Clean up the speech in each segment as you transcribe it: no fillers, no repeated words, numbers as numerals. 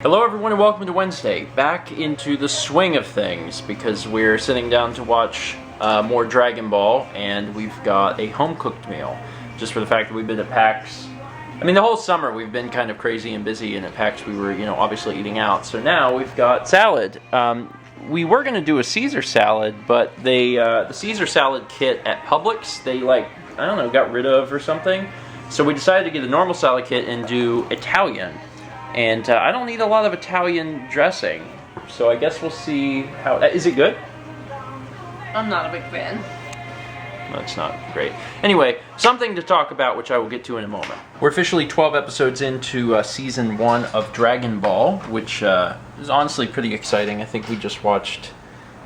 Hello everyone and welcome to Wednesday, back into the swing of things because we're sitting down to watch more Dragon Ball and we've got a home-cooked meal. Just for the fact that we've been at PAX. I mean, the whole summer we've been kind of crazy and busy, and at PAX we were, obviously eating out. So now we've got salad. We were going to do a Caesar salad, but the Caesar salad kit at Publix, they got rid of or something. So we decided to get a normal salad kit and do Italian. And I don't need a lot of Italian dressing, so I guess we'll see how... Is it good? I'm not a big fan. That's not great. Anyway, something to talk about, which I will get to in a moment. We're officially 12 episodes into Season 1 of Dragon Ball, which is honestly pretty exciting. I think we just watched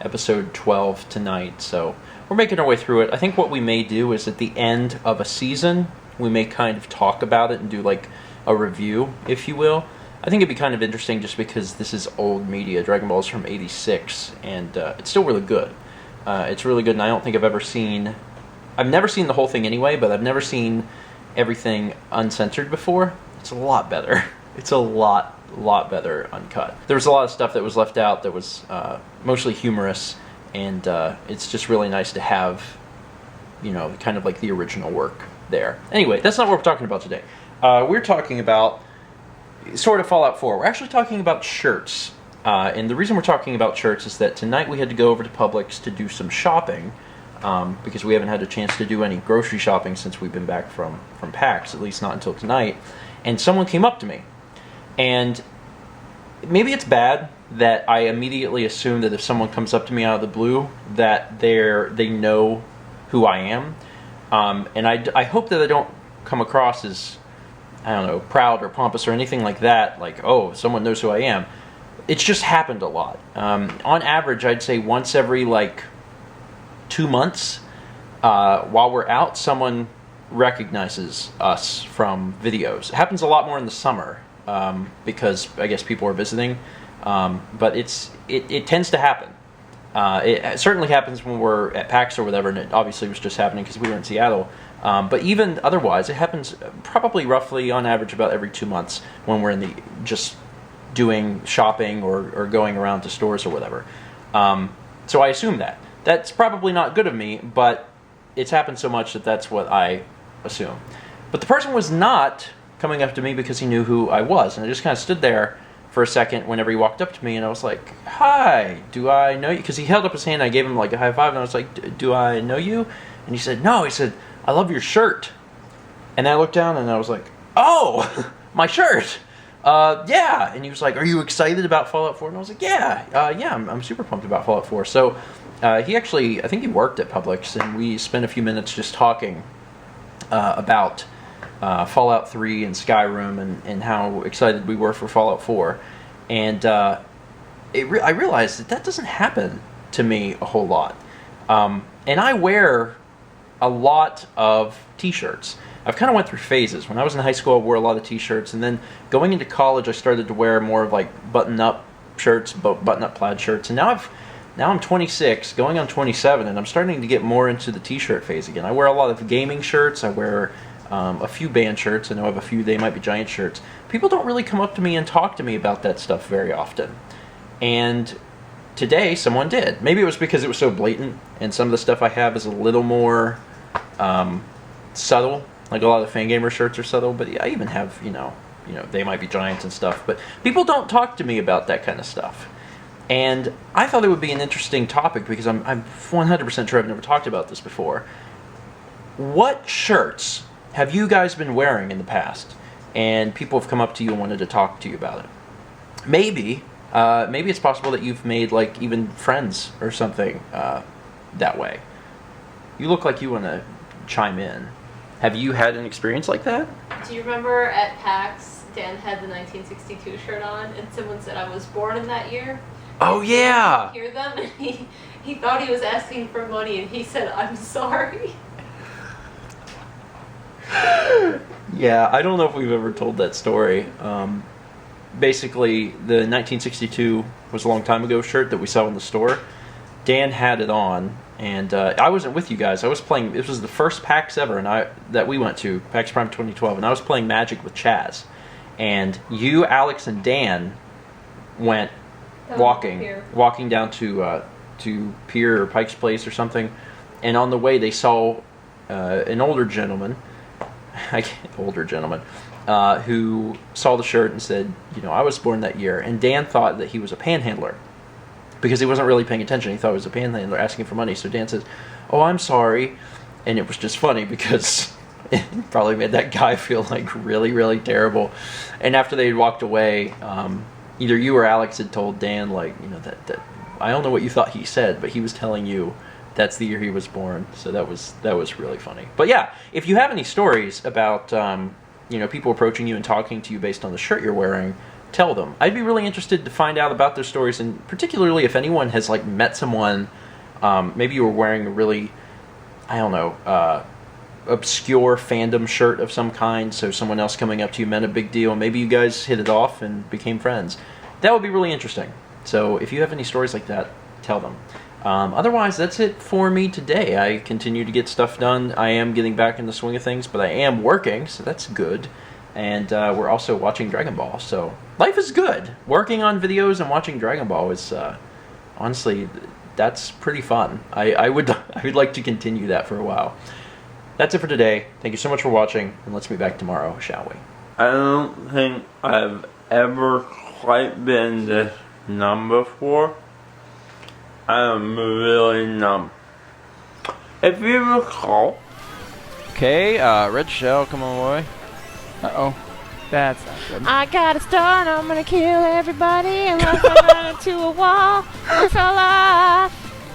episode 12 tonight, so we're making our way through it. I think what we may do is at the end of a season, we may kind of talk about it and do like a review, if you will. I think it'd be kind of interesting just because this is old media. Dragon Ball is from '86, and it's still really good. It's really good, and I don't think I've ever seen... I've never seen the whole thing anyway, but I've never seen everything uncensored before. It's a lot better. It's a lot better uncut. There was a lot of stuff that was left out that was mostly humorous, and it's just really nice to have, kind of like the original work there. Anyway, that's not what we're talking about today. We're talking about sort of Fallout 4. We're actually talking about shirts. And the reason we're talking about shirts is that tonight we had to go over to Publix to do some shopping because we haven't had a chance to do any grocery shopping since we've been back from PAX, at least not until tonight. And someone came up to me. And maybe it's bad that I immediately assume that if someone comes up to me out of the blue that they know who I am. And I hope that I don't come across as, proud or pompous or anything like that, like, oh, someone knows who I am. It's just happened a lot. On average, I'd say once every, 2 months, while we're out, someone recognizes us from videos. It happens a lot more in the summer, because I guess people are visiting, but it tends to happen. It certainly happens when we're at PAX or whatever, and it obviously was just happening because we were in Seattle. But even otherwise, it happens probably roughly on average about every 2 months when we're in just doing shopping or going around to stores or whatever. So I assume that. That's probably not good of me, but it's happened so much that that's what I assume. But the person was not coming up to me because he knew who I was, and I just kind of stood there for a second whenever he walked up to me, and I was like, hi, do I know you? Because he held up his hand, and I gave him a high five, and I was like, do I know you? And he said, no. He said, I love your shirt. And I looked down, and I was like, oh, my shirt. Yeah. And he was like, are you excited about Fallout 4? And I was like, yeah, I'm super pumped about Fallout 4. So he actually, I think he worked at Publix, and we spent a few minutes just talking about Fallout 3 and Skyrim and how excited we were for Fallout 4. And I realized that doesn't happen to me a whole lot. And I wear a lot of t-shirts. I've kind of went through phases. When I was in high school, I wore a lot of t-shirts, and then going into college, I started to wear more of button-up shirts, button-up plaid shirts, and now I'm 26, going on 27, and I'm starting to get more into the t-shirt phase again. I wear a lot of gaming shirts. I wear a few band shirts. I know I have a few They Might Be Giant shirts. People don't really come up to me and talk to me about that stuff very often. And today, someone did. Maybe it was because it was so blatant, and some of the stuff I have is a little more subtle. Like a lot of Fangamer shirts are subtle, but I even have, They Might Be Giants and stuff. But people don't talk to me about that kind of stuff. And I thought it would be an interesting topic because I'm 100% sure I've never talked about this before. What shirts have you guys been wearing in the past? And people have come up to you and wanted to talk to you about it. Maybe it's possible that you've made even friends or something that way. You look like you want to chime in. Have you had an experience like that? Do you remember at PAX, Dan had the 1962 shirt on, and someone said I was born in that year? Oh, yeah! Hear them? And he thought he was asking for money, and he said, I'm sorry. Yeah, I don't know if we've ever told that story. Basically, the 1962 was a long time ago shirt that we saw in the store. Dan had it on, and I wasn't with you guys. I was playing. This was the first PAX ever, that we went to, PAX Prime 2012, and I was playing Magic with Chaz. And you, Alex, and Dan went Down walking here. down to Pier or Pike's Place or something, and on the way they saw an older gentleman, who saw the shirt and said, you know, I was born that year. And Dan thought that he was a panhandler because he wasn't really paying attention. He thought it was a panhandler asking for money. So Dan says, oh, I'm sorry. And it was just funny because it probably made that guy feel like really, really terrible. And after they had walked away, either you or Alex had told Dan, like, you know, that I don't know what you thought he said, but he was telling you that's the year he was born. So that was really funny. But yeah, if you have any stories about you know, people approaching you and talking to you based on the shirt you're wearing, tell them. I'd be really interested to find out about their stories, and particularly if anyone has like met someone, maybe you were wearing a really, I don't know, obscure fandom shirt of some kind, so someone else coming up to you meant a big deal, maybe you guys hit it off and became friends. That would be really interesting. So if you have any stories like that, tell them. Otherwise, that's it for me today. I continue to get stuff done. I am getting back in the swing of things, but I am working, so that's good. And we're also watching Dragon Ball, so life is good. Working on videos and watching Dragon Ball is, honestly, that's pretty fun. I would like to continue that for a while. That's it for today. Thank you so much for watching, and let's meet back tomorrow, shall we? I don't think I've ever quite been this numb before. I'm really numb. If you recall. Okay, Red Shell, come on, boy. Uh-oh. That's not good. I got a star and I'm gonna kill everybody unless I run into a wall and fell off.